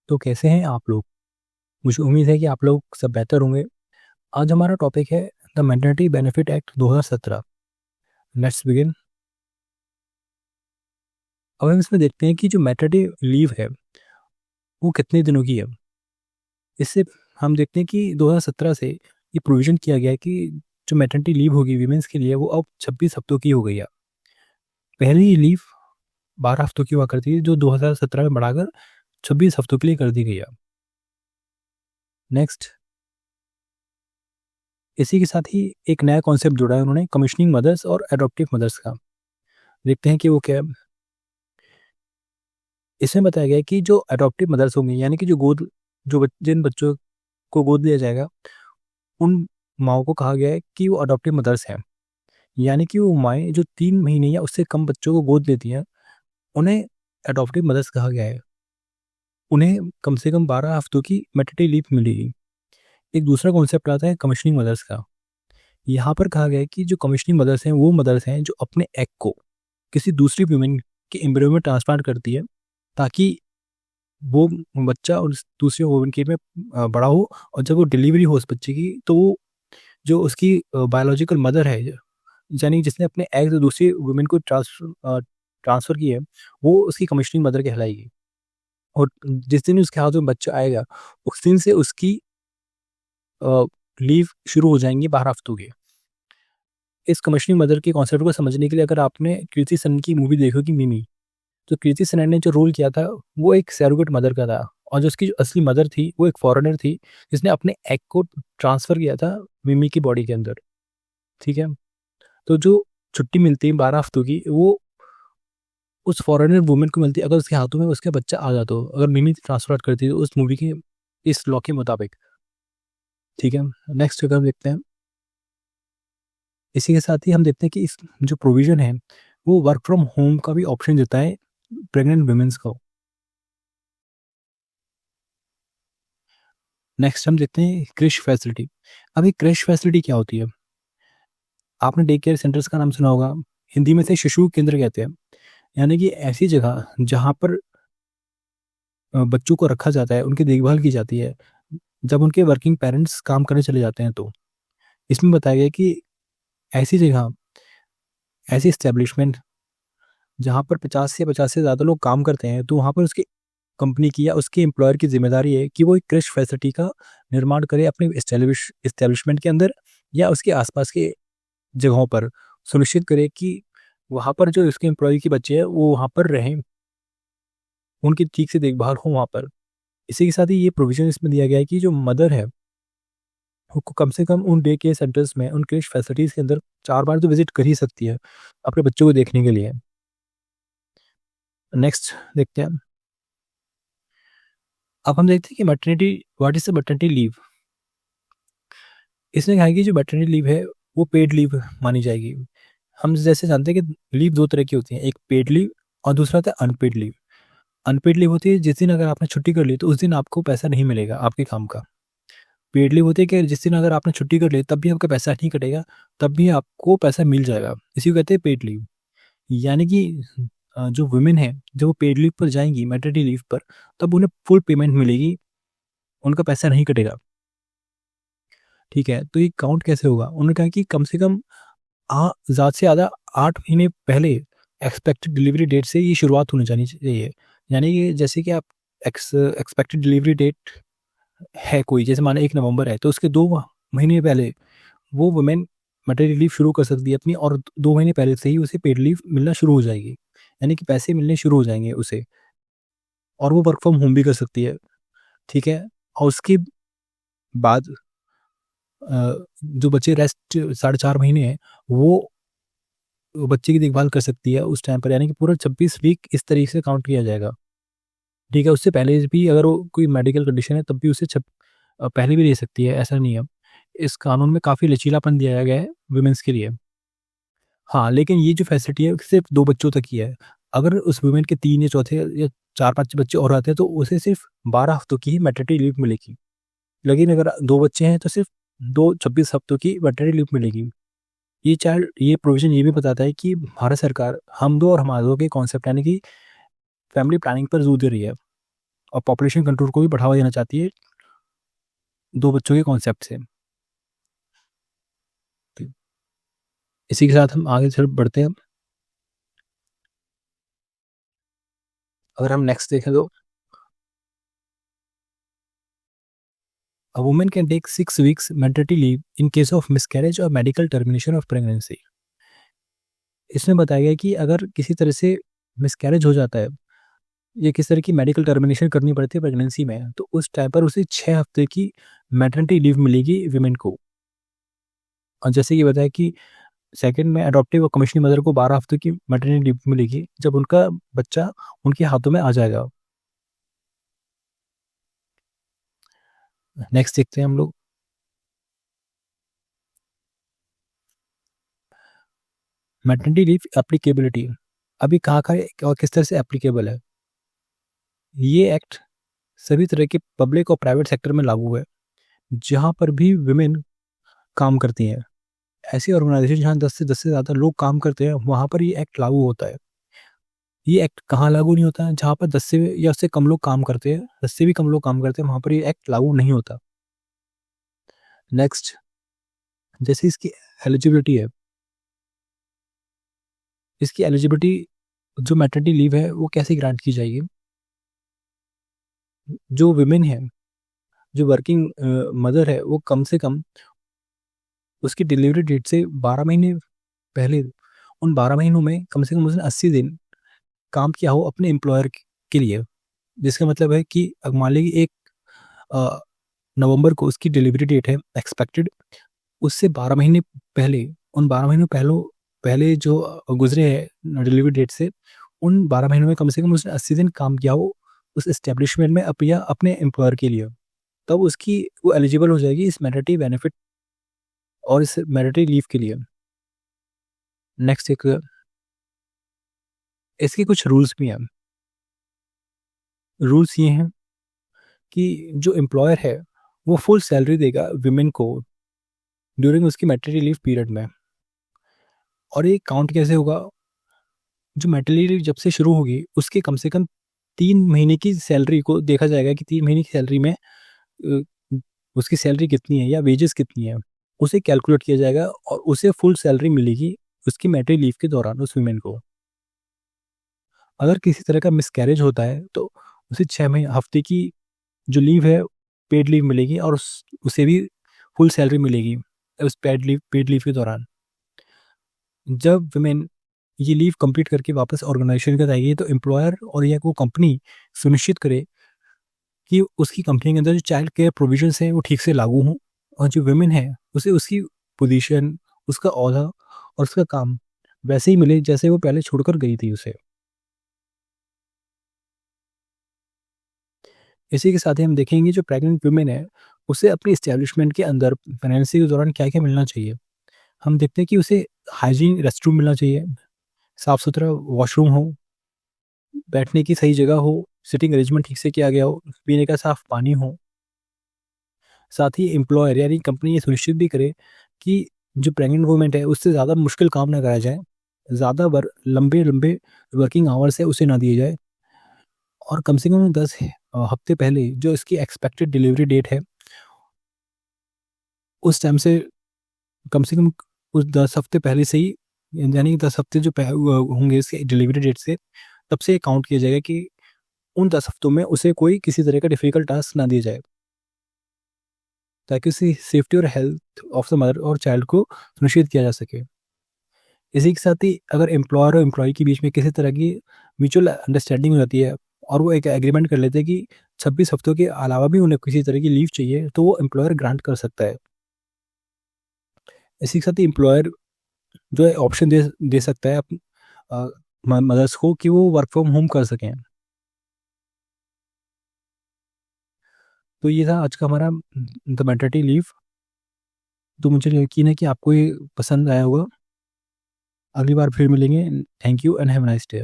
तो कैसे हैं आप लोग? मुझे उम्मीद है कि आप लोग सब बेहतर होंगे। आज हमारा टॉपिक है the maternity benefit act 2017। Let's begin. अब हम इसमें देखते हैं कि जो मैटरनिटी लीव है वो कितने दिनों की है। इससे हम देखते हैं कि 2017 से ये प्रोविज़न किया गया है कि जो मैटरनिटी लीव होगी वीमेंस के लिए वो अब 26 हफ्तों की हो गई है। पहले ये लीव 12 हफ्तों की हुआ करती थी जो 2017 में बढ़ाकर 26 हफ्तों के लिए कर दी गई है। नेक्स्ट, इसी के साथ ही एक नया कॉन्सेप्ट जोड़ा है उन्होंने, कमिशनिंग मदर्स और एडॉप्टिव मदर्स का। देखते हैं कि वो क्या है। इसमें बताया गया है कि जो एडॉप्टिव मदर्स होंगी यानी कि जिन बच्चों को गोद लिया जाएगा उन माँओं को कहा गया है कि वो अडॉप्टिव मदर्स हैं। यानी कि वो माएँ जो 3 महीने या उससे कम बच्चों को गोद लेती हैं, उन्हें एडॉप्टिव मदर्स कहा गया है। उन्हें कम से कम 12 हफ्तों की मैटरनिटी लीव मिलेगी। एक दूसरा कॉन्सेप्ट आता है कमिशनिंग मदर्स का। यहाँ पर कहा गया है कि जो कमिशनिंग मदर्स हैं, वो मदर्स हैं जो अपने एग को किसी दूसरी वुमेन के एम्ब्रियो में ट्रांसप्लांट करती है, ताकि वो बच्चा उस दूसरे वुमन के में बड़ा हो, और जब वो डिलीवरी हो उस बच्चे की, तो वो जो उसकी बायोलॉजिकल मदर है, यानी जिसने अपने एग दूसरी वुमेन को ट्रांसफ़र की है, वो उसकी कमिशनिंग मदर कहलाएगी। और जिस दिन उसके हाथ में बच्चा आएगा, उस दिन से उसकी अ, लीव शुरू हो जाएँगी 12 हफ्तों की। इस कमिशनिंग मदर के कॉन्सेप्ट को समझने के लिए अगर आपने कृति सेनन की मूवी देखी होगी मिमी, तो कृति सेनन ने जो रोल किया था, वो एक सैरोगेट मदर का था, और जो उसकी जो असली मदर थी, वो एक फॉरेनर थी, जिसने अपने एग को ट्रांसफ़र किया था मिमी की बॉडी के अंदर, ठीक है? तो जो छुट्टी मिलती है 12 हफ्तों की, वो उस फॉरेनर वुमन को मिलती है अगर उसके हाथों में उसका बच्चा आ जाता हो, अगर मिमी ट्रांसफ़र करती है उस मूवी के इस लॉ के मुताबिक, ठीक है? नेक्स्ट अगर हम देखते हैं, इसी के साथ ही हम देखते हैं कि इस जो प्रोविज़न है, वो वर्क फ्रॉम होम का भी ऑप्शन देता है प्रेग्नेंट वुमेन्स को। नेक्स्ट हम देखते हैं क्रेश फैसिलिटी। अब ये क्रेश फैसिलिटी क्या होती है? आपने डे केयर सेंटर्स का नाम सुना होगा, हिंदी में इसे शिशु केंद्र कहते हैं। यानी कि ऐसी जगह जहाँ पर बच्चों को रखा जाता है, उनकी देखभाल की जाती है, जब उनके वर्किंग पेरेंट्स काम करने चले जाते हैं तो। इसमें बताया गया है कि ऐसी जगह, ऐसी एस्टेब्लिशमेंट जहाँ पर 50 से 50 से ज़्यादा लोग काम करते हैं, तो वहाँ पर उसकी कंपनी की या उसके एम्प्लॉयर की ज़िम्मेदारी है कि वो एक क्रेश फैसिलिटी का निर्माण करे अपने एस्टेब्लिशमेंट के अंदर या उसके आस-पास के जगहों पर। सुनिश्चित करे कि वहाँ पर जो उसके एम्प्लॉयी के बच्चे हैं, वो वहाँ पर रहें, उनकी ठीक से देखभाल हो वहाँ पर। इसी के साथ ही ये प्रोविज़न इसमें दिया गया है कि जो मदर है, वो को कम से कम उन डे केयर सेंटर्स में, उन क्रेश फैसिलिटीज़ के अंदर 4 बार तो विज़िट कर ही सकती है, अपने बच्चों को देखने के लिए। नेक्स्ट देखते हैं। अब हम देखते हैं कि maternity, what is the maternity leave? इसने कहा है कि जो मैटरनिटी लीव है, वो पेड लीव मानी जाएगी। हम जैसे जानते हैं कि लीव 2 तरह की होती हैं, एक पेड लीव और दूसरा होता है अनपेड लीव। अनपेड लीव होती है जिस दिन अगर आपने छुट्टी कर ली, तो उस दिन आपको पैसा नहीं मिलेगा आपके काम का। पेड लीव होती है कि जिस दिन अगर आपने छुट्टी कर ली, तब भी आपका पैसा नहीं कटेगा, तब भी आपको पैसा मिल जाएगा। इसी को कहते हैं पेड लीव। यानी कि जो वुमेन है, जब वो पेड लीव पर जाएँगी मैटरनिटी लीव पर, तब उन्हें फुल पेमेंट मिलेगी, उनका पैसा नहीं कटेगा। ठीक है? तो ये काउंट कैसे होगा? उन्होंने कहा कि कम से कम ज़्यादा से ज़्यादा 8 महीने पहले एक्सपेक्टेड डिलीवरी डेट से ये शुरुआत होनी जानी चाहिए। यानी कि जैसे कि आप एक्सपेक्टेड डिलीवरी डेट है कोई, जैसे माने 1 नवंबर है, तो उसके 2 महीने पहले वो वुमेन मैटरनिटी लीव शुरू कर सकती है अपनी, और 2 महीने पहले से ही उसे पेड लीव मिलना शुरू हो जाएगी। यानी कि पैसे मिलने शुरू हो जाएँगे उसे, और वो वर्क फ्रॉम होम भी कर सकती है, ठीक है? और उसके बाद जो बचे रेस्ट साढ़े 4 महीने हैं, वो बच्चे की देखभाल कर सकती है उस टाइम पर, यानी कि पूरा 26 वीक इस तरीके से काउंट किया जाएगा, ठीक है? उससे पहले भी अगर वो कोई मेडिकल कंडीशन है, तब भी उसे पहले भी ले सकती है, ऐसा नहीं है। इस कानून में काफ़ी लचीलापन दिया गया है वुमेन्स के लिए। हाँ, लेकिन ये जो फैसिलिटी है सिर्फ़ 2 बच्चों तक ही है। अगर उस वुमेन के 3 या चौथे या 4-5 बच्चे और आते हैं, तो उसे सिर्फ़ 12 हफ्तों की ही मैटरनिटी लीव मिलेगी। लेकिन अगर 2 बच्चे हैं, तो सिर्फ़ 2 26 हफ्तों की मैटरनिटी लीव मिलेगी। ये प्रोविज़न ये भी बताता है कि भारत सरकार हम दो और हमारे दो के कॉन्सेप्ट, यानी कि फैमिली प्लानिंग पर ज़ोर दे रही है, और पॉपुलेशन कंट्रोल को भी बढ़ावा देना चाहती है 2 बच्चों के कॉन्सेप्ट से। इसी के साथ हम आगे चल बढ़ते हैं। अगर हम नेक्स्ट देखें तो A woman can take 6 weeks maternity leave in case of miscarriage or medical termination of pregnancy. इसमें बताया गया कि अगर किसी तरह से मिसकैरेज हो जाता है या किसी तरह की मेडिकल टर्मिनेशन करनी पड़ती है प्रेगनेंसी में, तो उस टाइम पर उसे 6 हफ्ते की मैटरनिटी लीव मिलेगी वीमेन को। और जैसे कि बताया कि सेकंड में अडॉप्टिव और कमिशनिंग मदर को 12 हफ्ते की मैटरनिटी लीव मिलेगी जब उनका बच्चा उनके हाथों में आ जाएगा। नेक्स्ट देखते हैं हम लोग। Maternity leave applicability. अभी कहाँ और किस तरह से एप्लीकेबल है। ये एक्ट सभी तरह के पब्लिक और प्राइवेट सेक्टर में लागू है जहाँ पर भी विमेन काम करती हैं। ऐसी ऑर्गेनाइजेशन जहाँ 10 से ज़्यादा लोग काम करते हैं वहाँ पर ये एक्ट लागू होता है। ये एक्ट कहाँ लागू नहीं होता है, जहाँ पर 10 से या उससे कम लोग काम करते हैं, 10 से भी कम लोग काम करते हैं, वहाँ पर ये एक्ट लागू नहीं होता। नेक्स्ट, जैसे इसकी एलिजिबिलिटी है, इसकी एलिजिबिलिटी जो मैटरनिटी लीव है वो कैसे ग्रांट की जाएगी। जो विमेन है, जो वर्किंग मदर है, वो कम से कम उसकी डिलीवरी डेट से 12 महीने पहले, उन 12 महीनों में कम से कम उसने 80 दिन काम किया हो अपने एम्प्लॉयर के लिए। जिसका मतलब है कि मान लीजिए 1 नवंबर को उसकी डिलीवरी डेट है एक्सपेक्टेड, उससे 12 महीने पहले, उन 12 महीनों पहले जो गुजरे हैं डिलीवरी डेट से, उन 12 महीनों में कम से कम उसने 80 दिन काम किया हो उस एस्टेब्लिशमेंट में या अपने एम्प्लॉयर के लिए, तब उसकी वो एलिजिबल हो जाएगी इस मैटरनिटी बेनिफिट और इस मैटरनिटी लीव के लिए। नेक्स्ट एक इसके कुछ रूल्स भी हैं। रूल्स ये हैं कि जो एम्प्लॉयर है वो फुल सैलरी देगा विमेन को ड्यूरिंग उसकी मैटरनिटी लीव पीरियड में। और ये काउंट कैसे होगा, जो मैटरनिटी लीव जब से शुरू होगी उसके कम से कम 3 महीने की सैलरी को देखा जाएगा कि 3 महीने की सैलरी में उसकी सैलरी कितनी है या वेजेस कितनी है, उसे कैलकुलेट किया जाएगा और उसे फुल सैलरी मिलेगी उसकी मैटरनिटी लीव के दौरान उस वीमेन को। अगर किसी तरह का मिसकैरेज होता है तो उसे 6 हफ्ते की जो लीव है पेड लीव मिलेगी और उसे भी फुल सैलरी मिलेगी उस पेड लीव के दौरान। जब विमेन ये लीव कंप्लीट करके वापस ऑर्गेनाइजेशन का जाएगी तो एम्प्लॉयर और या वो कंपनी सुनिश्चित करे कि उसकी कंपनी के अंदर जो चाइल्ड केयर प्रोविजंस हैं वो ठीक से लागू हों और जो विमेन है उसे उसकी पोजीशन, उसका ओहदा और उसका काम वैसे ही मिले जैसे वो पहले छोड़कर गई थी उसे। इसी के साथ ही हम देखेंगे जो प्रेग्नेंट वुमेन है उसे अपनी एस्टेब्लिशमेंट के अंदर प्रेगनेंसी के दौरान क्या-क्या मिलना चाहिए। हम देखते हैं कि उसे हाइजीन रेस्टरूम मिलना चाहिए, साफ-सुथरा वॉशरूम हो, बैठने की सही जगह हो, सिटिंग अरेंजमेंट ठीक से किया गया हो, पीने का साफ पानी हो। साथ ही एम्प्लॉयर यानी कंपनी ये सुनिश्चित भी करे कि जो प्रेग्नेंट वुमेन है उससे ज़्यादा मुश्किल काम ना कराया जाए, ज़्यादा लंबे-लंबे वर्किंग आवर्स है उसे ना दिए जाए और कम से कम 10 हफ्ते पहले जो इसकी एक्सपेक्टेड डिलीवरी डेट है, उस टाइम से कम उस 10 हफ्ते पहले से ही, यानी 10 हफ्ते जो होंगे इसके डिलीवरी डेट से, तब से काउंट किया जाएगा कि उन 10 हफ्तों में उसे कोई किसी तरह का डिफ़िकल्ट टास्क ना दिया जाए, ताकि उसकी सेफ्टी और हेल्थ ऑफ द मदर और चाइल्ड को सुनिश्चित किया जा सके। इसी के साथ ही अगर एम्प्लॉयर और एम्प्लॉयी के बीच में किसी तरह की म्यूचुअल अंडरस्टैंडिंग हो जाती है और वो एक एग्रीमेंट कर लेते हैं कि 26 हफ्तों के अलावा भी उन्हें किसी तरह की लीव चाहिए, तो वो एम्प्लॉयर ग्रांट कर सकता है। इसी के साथ ही एम्प्लॉयर जो है ऑप्शन दे सकता है मदर्स को कि वो वर्क फ्रॉम होम कर सकें। तो ये था आज का हमारा द मैटरनिटी लीव। तो मुझे यकीन है कि आपको ये पसंद आया होगा। अगली बार फिर मिलेंगे। Thank you and have a nice day.